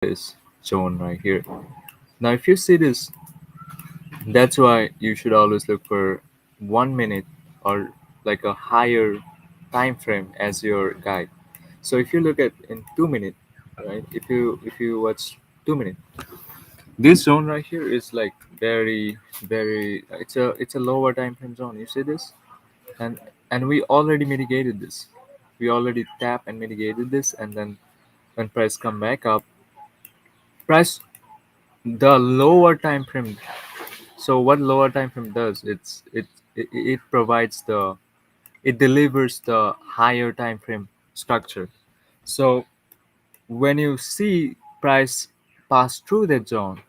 this zone right here. Now, if you see this, that's why you should always look for 1 minute or like a higher time frame as your guide. So if you look at in 2 minutes, right? If you watch 2 minutes, this zone right here is like very. It's a lower time frame zone. You see this, and we already mitigated this. We already tap and mitigated this, and then when price come back up, price the lower time frame. So what lower time frame does, it provides the it delivers the higher time frame structure. So when you see price pass through that zone,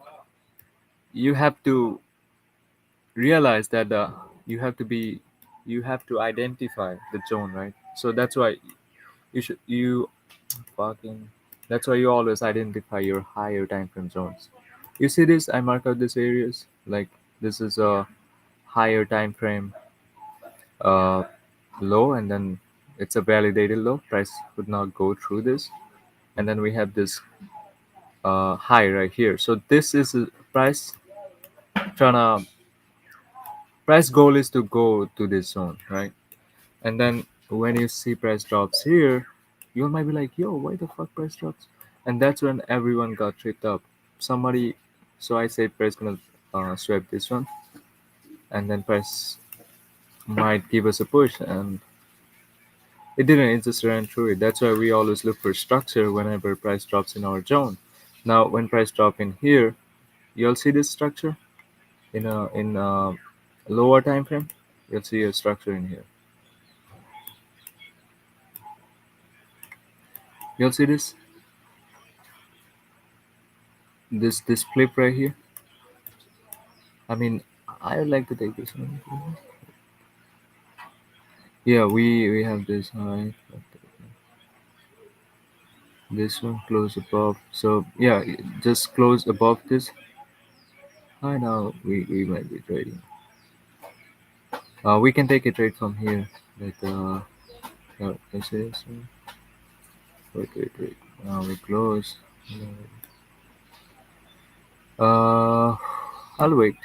you have to realize that you have to identify the zone, right? So that's why you fucking that's why you always identify your higher time frame zones. You see this, I mark out these areas like this is a higher time frame uh, low, and then it's a validated low. Price would not go through this, and then we have this high right here. So this is a trying to price goal is to go to this zone, right? And then when you see price drops here, you might be like, yo, why the fuck price drops? And that's when everyone got tripped up. Somebody, so I say price gonna sweep this one, and then price might give us a push, and it didn't. It just ran through it. That's why we always look for structure whenever price drops in our zone. Now, when price drop in here, you'll see this structure in a lower time frame. You'll see a structure in here. You'll see this flip right here. I mean, I would like to take this one. Yeah, we have this high. This one close above. So yeah, just close above this high. Now we might be trading. We can take a trade from here. Like let's say so. Wait. Now we close. Uh, I'll wait.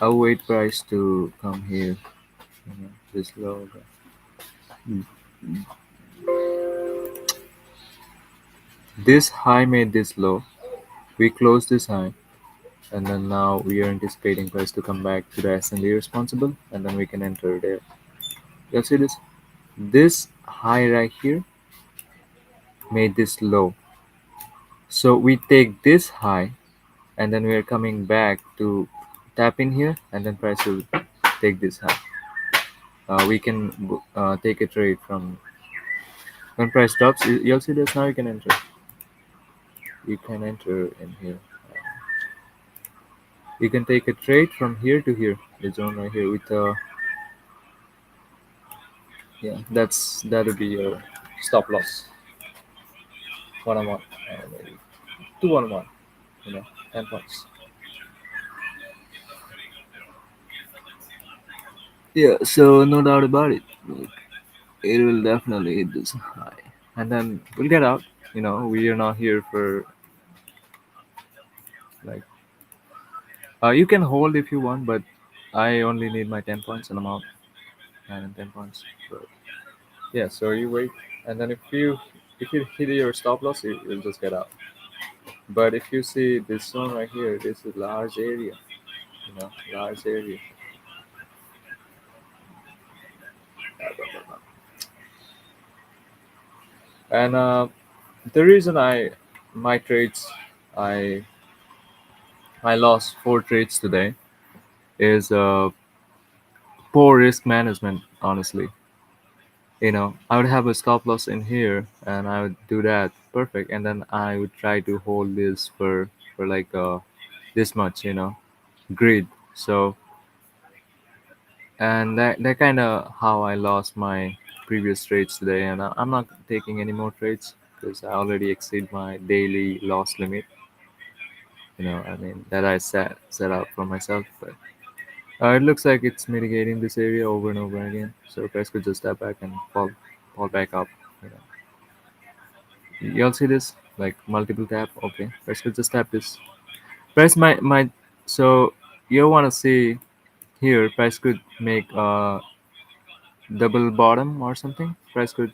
I'll wait price to come here. This low. This high made this low. We close this high, and then now we are anticipating price to come back to the S&D responsible, and then we can enter there. You'll see this. This high right here made this low. So we take this high, and then we are coming back to tap in here, and then price will take this high. We can take a trade from when price drops. You'll see this. Now you can enter. You can enter in here. You can take a trade from here to here, the zone right here with yeah. That'll be your stop loss. 1 on 1, maybe 2 on 1. 10 points. Yeah. So no doubt about it. Like, it will definitely hit this high, and then we'll get out. We are not here for like. You can hold if you want, but I only need my 10 points, and I'm out. 9 and 10 points. So yeah. So you wait, and then if you hit your stop loss, you'll just get out. But if you see this zone right here, this is large area. Large area. And the reason my trades, I I lost 4 trades today is poor risk management. Honestly, I would have a stop loss in here, and I would do that perfect, and then I would try to hold this for like this much, grid. So and that kind of how I lost my previous trades today, and I'm not taking any more trades because I already exceed my daily loss limit. I mean that I set out for myself, but it looks like it's mitigating this area over and over again. So price could just step back and fall back up. You all see this? like multiple tap. Okay, let's just tap this. Press my. So you want to see here. Press could make double bottom or something. Press could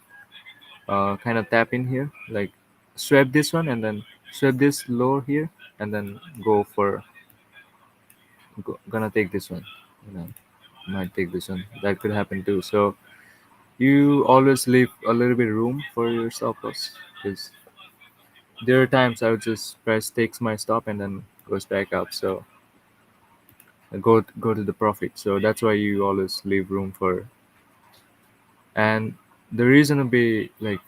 kind of tap in here, like swipe this one and then swipe this lower here, and then go for gonna take this one. You know, might take this one. That could happen too. So you always leave a little bit room for your stop loss because there are times I would just press takes my stop and then goes back up. So I go to the profit. So that's why you always leave room for. And the reason would be like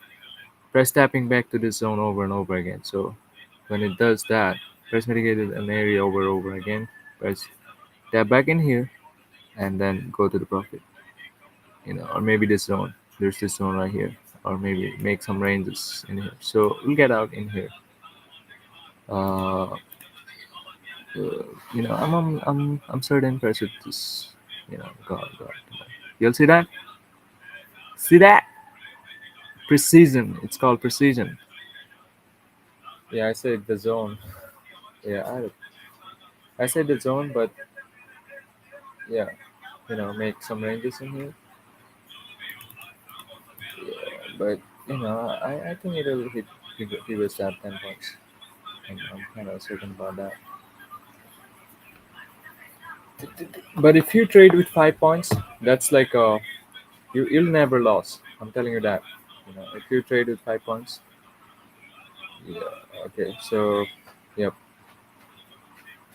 press tapping back to this zone over and over again. So when it does that, press mitigate an area over and over again. Press tap back in here and then go to the profit. Or maybe this zone. There's this zone right here, or maybe make some ranges in here. So we'll get out in here. Uh, I'm certain press with this. God. You'll see that. See that precision. It's called precision. Yeah, I said the zone. Yeah, I said the zone, but yeah, make some ranges in here. But I think it'll hit previous tap 10 points. I'm kind of certain about that. But if you trade with 5 points, that's like you'll never lose. I'm telling you that. If you trade with 5 points, yeah. Okay, so yep,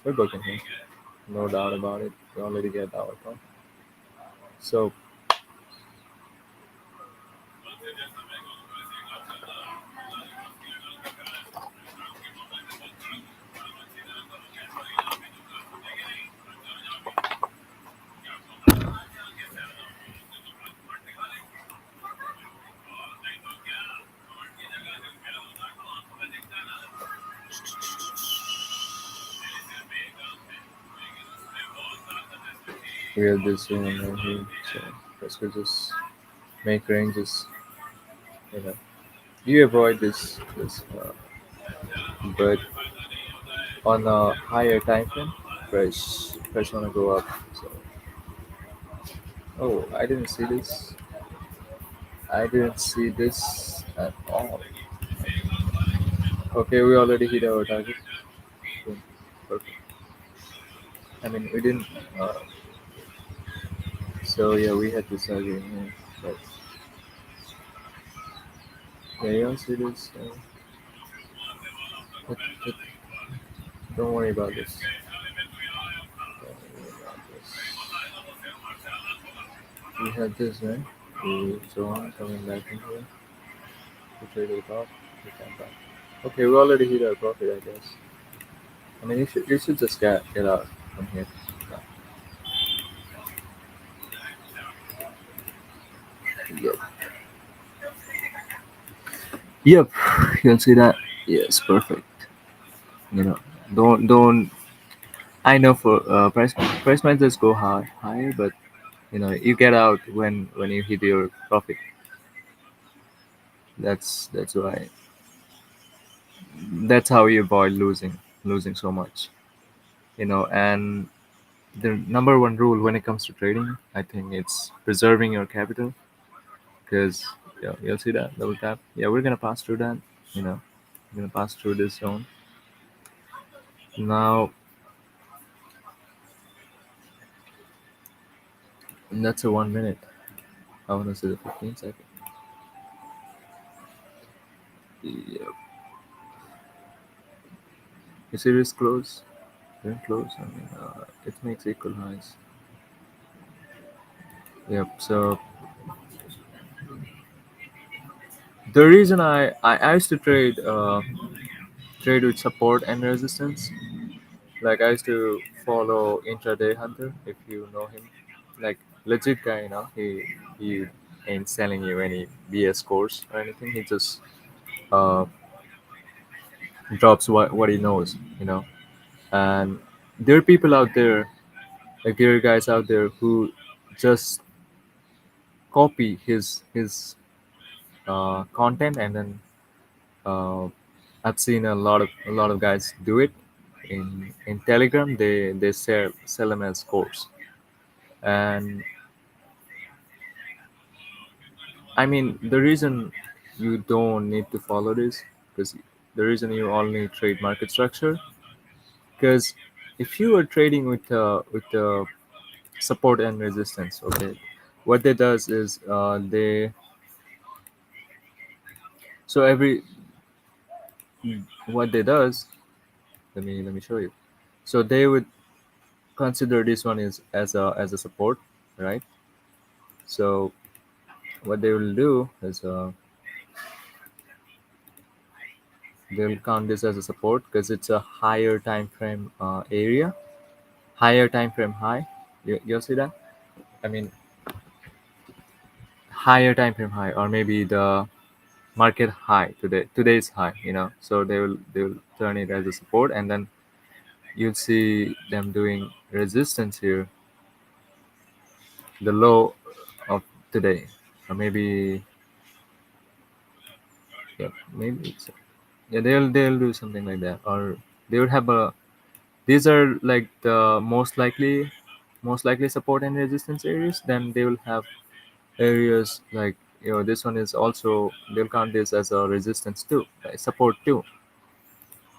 we're booking here. No doubt about it. We already get our point. So we have this one right here. So let's go just make ranges. You know, you avoid this, but on a higher time frame, price wanna go up. So oh, I didn't see this. I didn't see this at all. Okay, we already hit our target. Boom. Perfect. I mean, we didn't. Uh, so yeah, we had this target here. But yeah, you don't see this. But don't worry about this. Don't worry about this. We had this, right? We so on coming back in here. We traded it off. We came back. Okay, we already hit our profit, I guess. I mean, you should just get out from here. Yep. Yep. You can see that. Yes, perfect. You know, don't. I know for price might just go higher, but you get out when you hit your profit. That's why. That's how you avoid losing so much. And the number one rule when it comes to trading, I think it's preserving your capital because yeah, you'll see that double tap. Yeah, we're gonna pass through that. You know, we're gonna pass through this zone. Now, and that's a 1 minute. I wanna see the 15 second. Yeah, you see this close? Very close. I mean, it makes equal highs. Yep. So the reason I used to trade with support and resistance. Like I used to follow Intraday Hunter, if you know him. Like legit guy, he ain't selling you any BS course or anything. He just uh, drops what he knows, And there are people out there, like there are guys out there who just copy his content and then uh, I've seen a lot of guys do it in Telegram. They sell them as course, and I mean the reason you don't need to follow this, because the reason you only trade market structure, because if you are trading with support and resistance, okay, what they does is they so every what they does, let me show you. So they would consider this one is as a support, right? So what they will do is they'll count this as a support because it's a higher time frame area, higher time frame high. You see that? I mean, higher time frame high, or maybe the market high today's high. So they will turn it as a support, and then you'll see them doing resistance here, the low of today, or maybe, yeah, maybe yeah, they'll do something like that, or they would have a these are like the most likely support and resistance areas. Then they will have areas like, this one is also, they'll count this as a resistance too, like support too.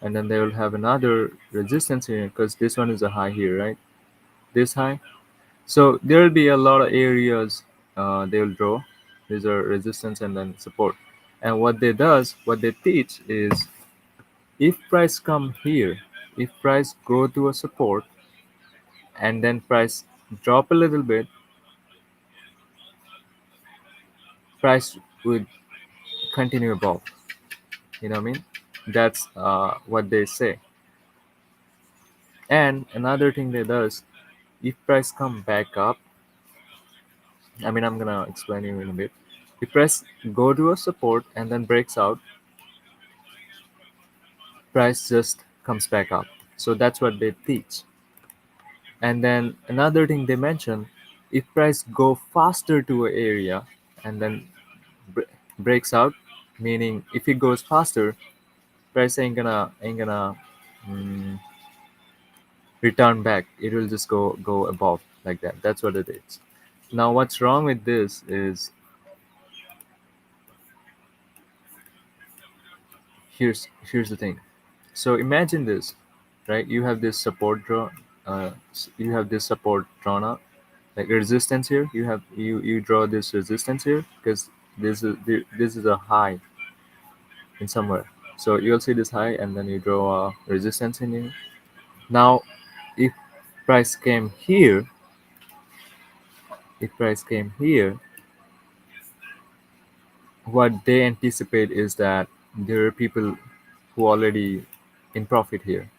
And then they will have another resistance area because this one is a high here, right? This high. So there will be a lot of areas they will draw. These are resistance and then support. And what they teach is, if price come here, if price go to a support and then price drop a little bit, price would continue above. You know what I mean? That's what they say. And another thing they does, if price come back up, I mean, I'm gonna explain you in a bit. If price go to a support and then breaks out, price just comes back up. So that's what they teach. And then another thing they mention, if price go faster to a area and then breaks out, meaning if it goes faster, price ain't gonna mm, return back. It will just go above like that. That's what it is. Now, what's wrong with this is, here's the thing. So imagine this, right? You have this support you have this support drawn up, like resistance here. You draw this resistance here because this is a high in somewhere. So you'll see this high, and then you draw a resistance in here. Now, if price came here, if price came here, what they anticipate is that there are people who already in profit here.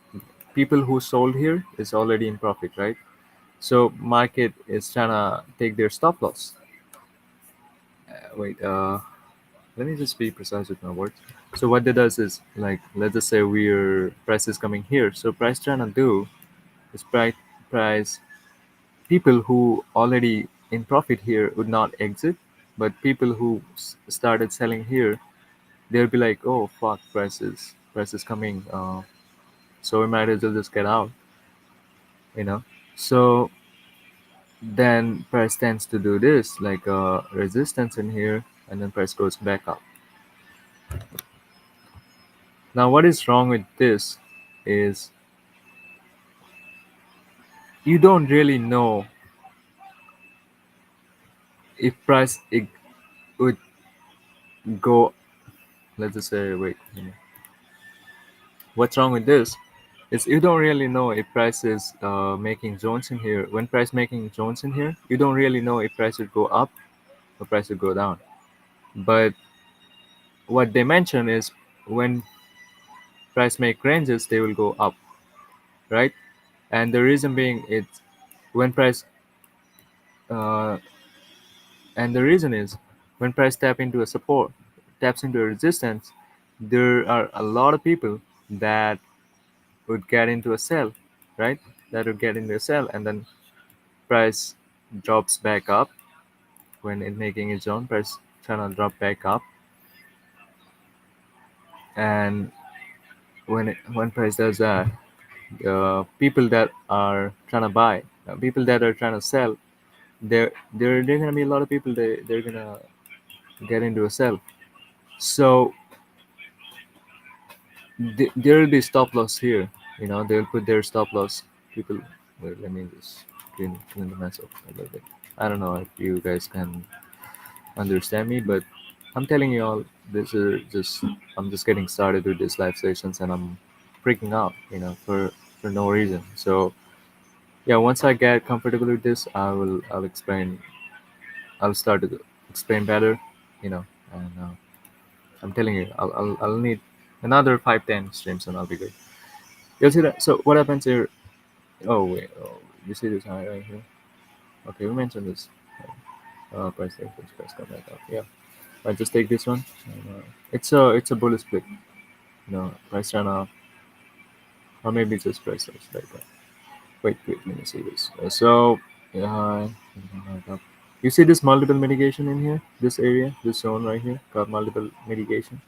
People who sold here is already in profit, right? So market is trying to take their stop loss. Wait, let me just be precise with my words. So what that does is, like, let's just say we're price is coming here. So price trying to do is price people who already in profit here would not exit, but people who started selling here, they'll be like, oh fuck, price is coming, so we might as well just get out, you know. So then price tends to do this, like resistance in here, and then price goes back up. Now what is wrong with this is, you don't really know if price it would go, let's just say, wait, what's wrong with this is, you don't really know if price is making zones in here. When price making zones in here, you don't really know if price would go up or price would go down. But what they mention is, when price make ranges, they will go up, right? And the reason being, it's when price uh, and the reason is, when price taps into a resistance, there are a lot of people that would get into a sell, right? That would get into a sell, and then price drops back up. When it making its own, price trying to drop back up, and when price does that, people that are trying to buy, people that are trying to sell, there gonna be a lot of people they're gonna get into a sell. So there will be stop loss here. They'll put their stop loss. People, wait, let me just clean the mess up a little bit. I don't know if you guys can understand me, but I'm telling you all, this is just I'm just getting started with these live sessions, and I'm freaking out, for no reason. So yeah, once I get comfortable with this, I'll start to explain better, you know, and I'm telling you, I'll need another 5-10 streams, and I'll be good. You'll see that. So what happens here? Oh wait, you see this high right here? Okay, we mentioned this. Price reference, price come back up. Yeah, I just take this one. And, it's a bullet split. Price run up, or maybe just price rise like that. Wait, let me see this. Yeah, you see this multiple mitigation in here, this area, this zone right here, got multiple mitigation.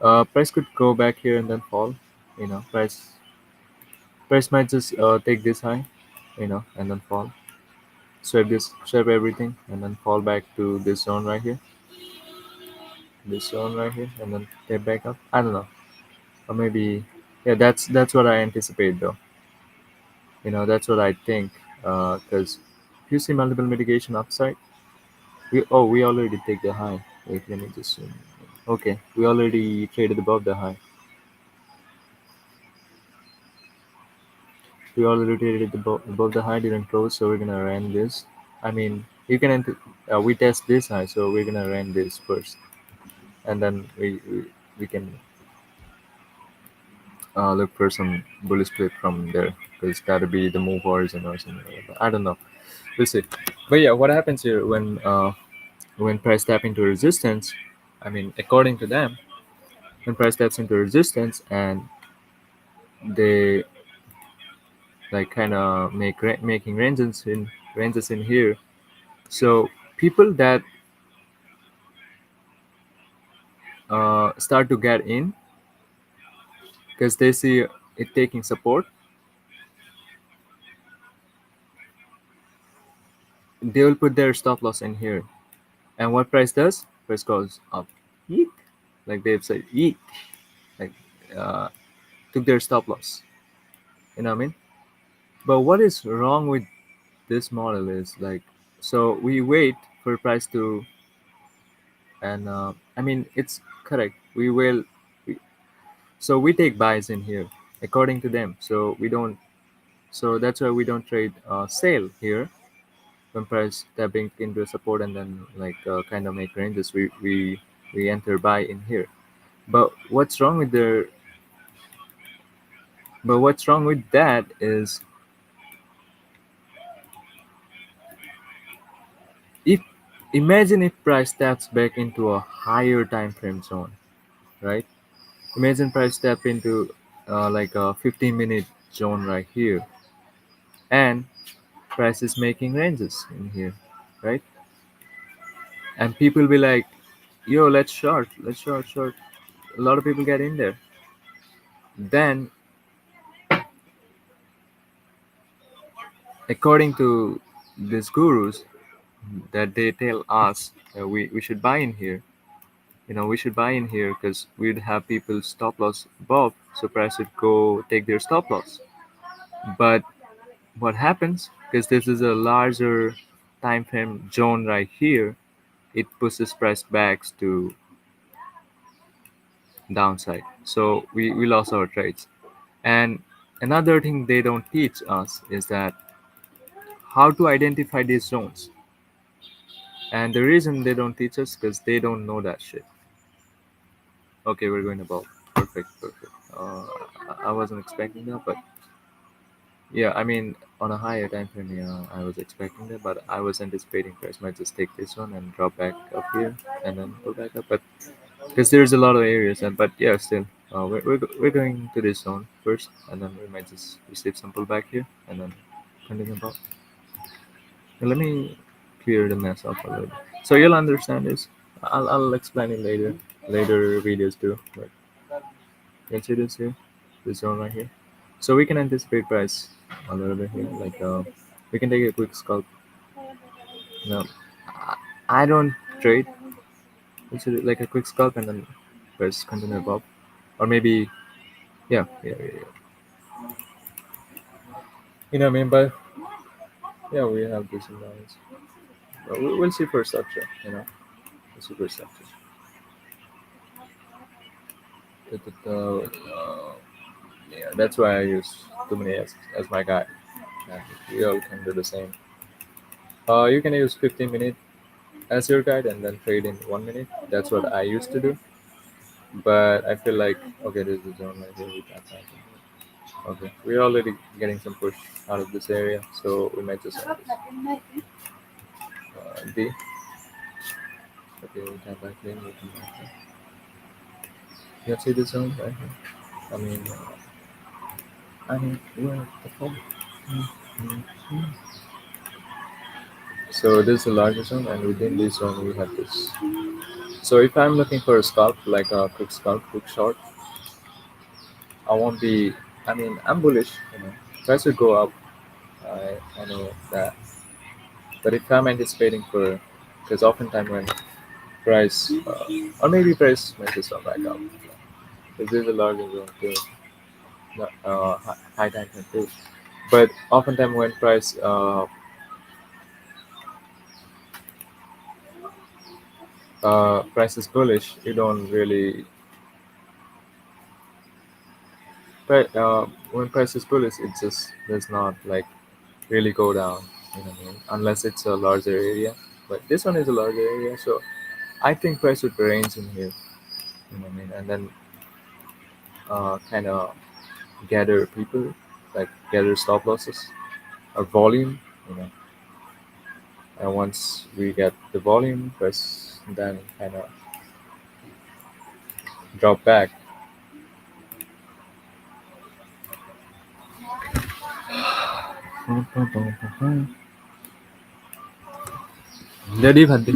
Price could go back here and then fall. Price might just take this high, and then fall. Sweep everything, and then fall back to this zone right here, and then get back up. I don't know, or maybe, yeah, that's what I anticipate though. That's what I think. Because if you see multiple mitigation upside, we already take the high. Wait, let me just zoom in. Okay, we already traded above the high. We already traded above the high, didn't close, so we're gonna run this. I mean, you can we test this high, so we're gonna run this first, and then we can look for some bullish split from there, because that'll be the move horizon or something like that. I don't know. We'll see. But yeah, what happens here when price tap into resistance? I mean, according to them, when price taps into resistance and they like kind of making ranges in here. So people that start to get in because they see it taking support, they will put their stop loss in here. And what price does? Price goes up. Yeet. Like they've said, yeet. Like uh, took their stop loss. You know what I mean? But what is wrong with this model is like, so we wait for price to, and I mean, it's correct. We, so we take buys in here according to them. So that's why we don't trade sale here when price tapping into support and then like kind of make ranges. We enter buy in here. But what's wrong with that is, if imagine if price taps back into a higher time frame zone, right? Imagine price tap into like a 15-minute zone right here, and price is making ranges in here, right? And people be like, yo, let's short. A lot of people get in there. Then, according to these gurus, that they tell us that we should buy in here. We should buy in here because we'd have people stop loss above, so price would go take their stop loss. But what happens, because this is a larger time frame zone right here, it pushes price back to downside. So we lost our trades. And another thing they don't teach us is that how to identify these zones. And the reason they don't teach us because they don't know that shit. Okay, we're going above. Perfect. I wasn't expecting that, but yeah, I mean, on a higher time frame, yeah, I was expecting that, but I was anticipating price might just take this one and drop back up here and then go back up. But because there's a lot of areas, but yeah, still, we're going to this zone first, and then we might just receive some pullback here and then continue above. Let me clear the mess up a little bit. So you'll understand this. I'll explain it later videos too. But You can see this here, this zone right here. So we can anticipate price a little bit here. Like we can take a quick scalp. No, I don't trade. It's like a quick scalp and then press continue above, or maybe yeah. You know what I mean? But yeah, we have this imbalance. But we'll see for structure. We'll see for structure. Yeah, that's why I use too many as my guide. And we all can do the same. You can use 15 minute as your guide and then trade in 1 minute. That's what I used to do. But I feel like okay, this is the zone right here. We can't find it. Okay, we're already getting some push out of this area, so we might just end this. D. Okay, we can back in. We can back in. You see the zone right here. I mean, where the fuck? So this is the largest zone, and within this zone we have this. So if I'm looking for a scalp, like a quick scalp, quick short, I won't be. I mean, I'm bullish. Price will go up. I know that. But if I'm anticipating for, because oftentimes when price, or maybe price might just come back up. Because there's a larger zone too, high time frame too. But oftentimes when price is bullish, you don't really when price is bullish, it just does not like really go down. You know what I mean? Unless it's a larger area. But this one is a larger area, so I think price would range in here. You know what I mean? And then kind of gather people, like gather stop losses or volume. You know, and once we get the volume, price then kind of drop back. Jadi Bhante.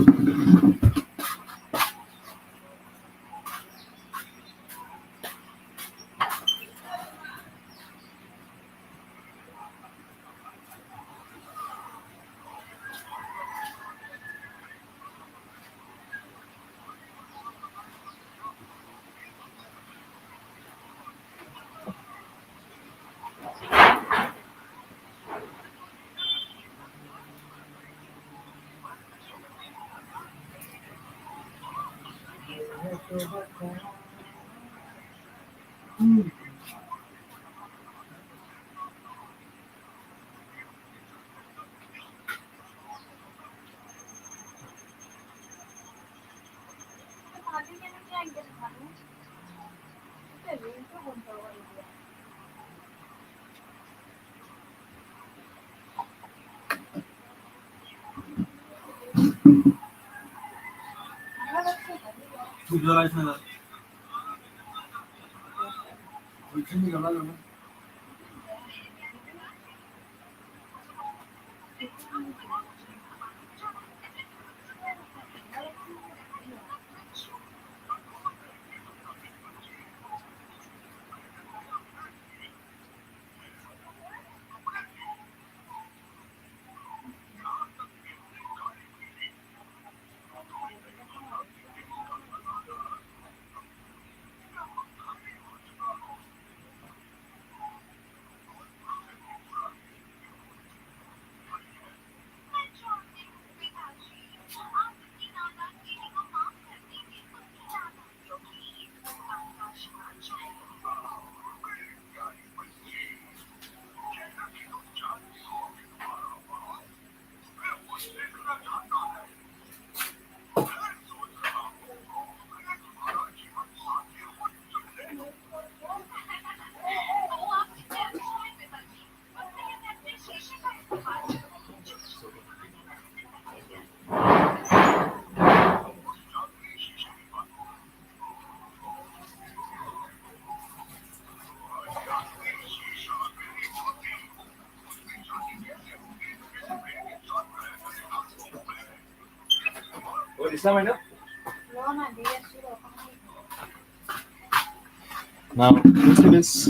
Oh, di sana mana? Now you see this.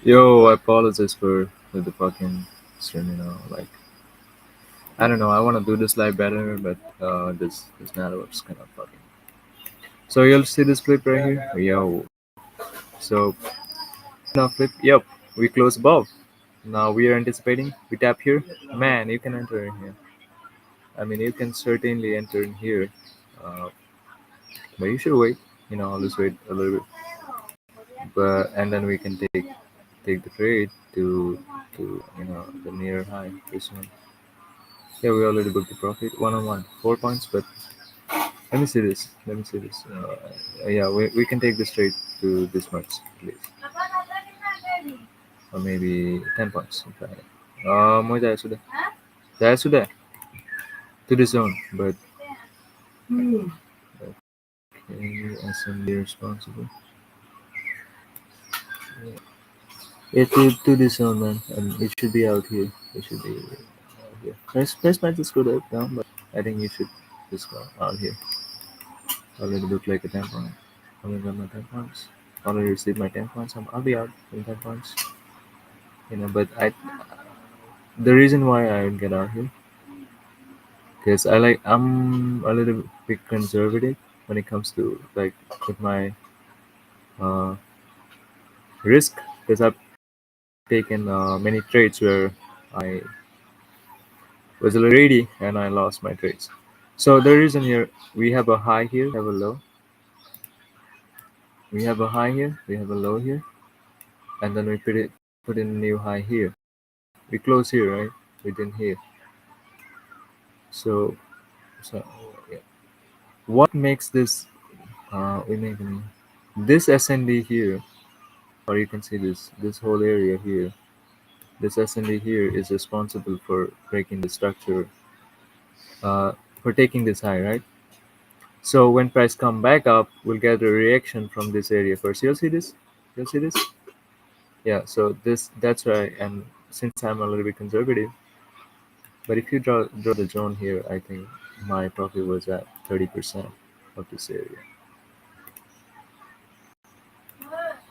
Yo, I apologize for the fucking stream. Like I don't know. I want to do this live better, but this network's kind of fucking. So you'll see this flip right here. Yo. So now flip. Yep. We close above. Now we are anticipating. We tap here. Man, you can enter in here. I mean, you can certainly enter in here, uh, but you should wait. Always wait a little bit. But and then we can take the trade to the near high. This one. Yeah, we already booked the profit. One on one, 4 points. But let me see this. Let me see this. Yeah, we can take this trade to this much, please, or maybe 10 points. Okay. Mau jaya sudah. Jaya sudah to the zone, but okay, SMB responsible. To this zone, man, and it should be out here. It should be out here. Price might just go down, but I think you should just go out here. Already look like a 10 point. Already got my 10 points. Already received my 10 points. I'll be out in 10 points. But the reason why I would get out here, because I'm a little bit conservative when it comes to like with my uh, risk, because I've taken many trades where I was a little greedy and I lost my trades. So the reason here, we have a high here, we have a low, we have a high here, we have a low here, and then we put in a new high here. We close here, right? We didn't here. So yeah. What makes this we make this SND here, or you can see this whole area here. This SND here is responsible for breaking the structure, uh, for taking this high, right? So when price come back up, we'll get a reaction from this area first. You'll see this. You'll see this. Yeah. So that's why, and since I'm a little bit conservative, but if you draw the zone here, I think my profit was at 30% of this area.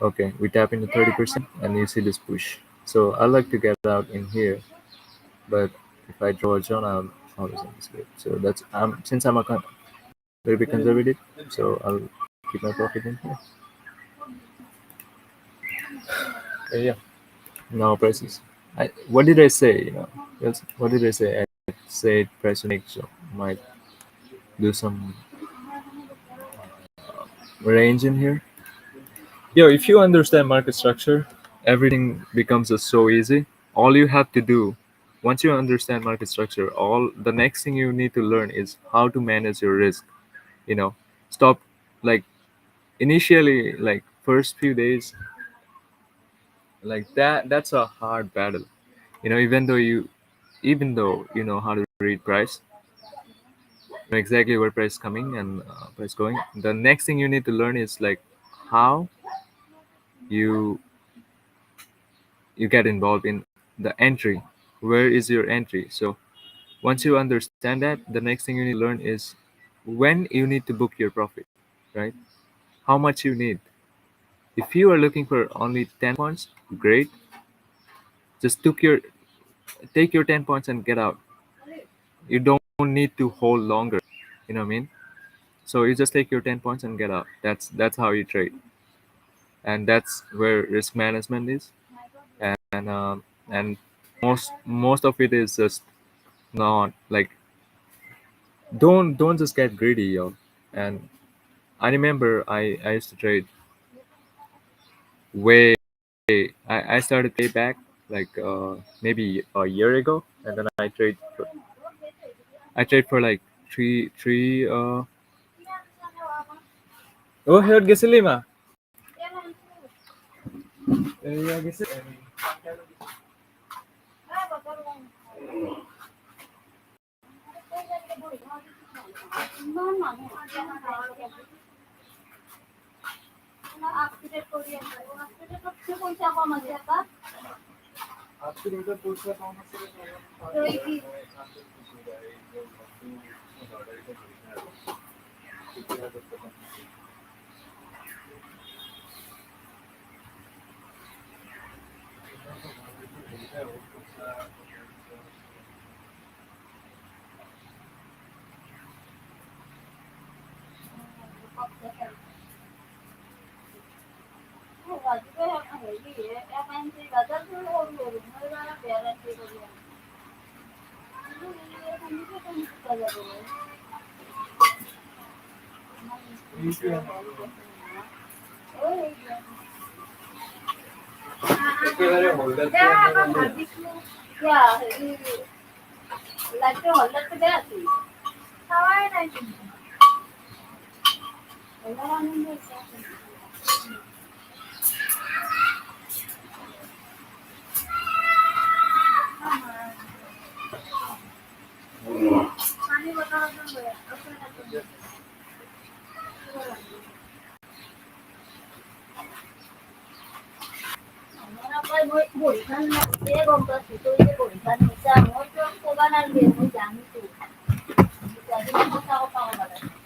Okay, we tap into 30% and you see this push. So I like to get out in here, but if I draw a zone, I'm always in this way. So that's since I'm a little bit conservative, so I'll keep my profit in here. Yeah. Now prices. What did I say? Yes. What did I say? I said price to make so might do some range in here. Yo, if you understand market structure, everything becomes so easy. All you have to do, once you understand market structure, all the next thing you need to learn is how to manage your risk. You know, stop like initially, like first few days, like that's a hard battle. Even though you know how to read price, know exactly where price coming and price going. The next thing you need to learn is like how you you get involved in the entry. Where is your entry? So once you understand that, the next thing you need to learn is when you need to book your profit, right? How much you need. If you are looking for only 10 points, great. Just take your 10 points and get out. You don't need to hold longer. You know what I mean? So you just take your 10 points and get out. That's how you trade. and that's where risk management is. And most of it is just not like, don't just get greedy, yo. And I remember I used to trade way, I started way back, like maybe a year ago, and then I trade for like three oh, here গেছিলি মা এয়া গেছে একেবারে holder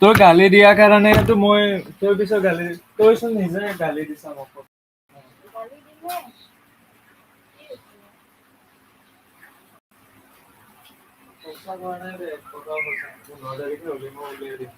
তোৰ গালি দিয়াৰ কাৰণেতো মই তোৰ পিছত গালি তইচোন নিজে গালি দিছা মোক পইচা কোৱা নাই দে এক টকাও পইচা 15 তাৰিখে হ'লে মই উলিয়াই দিম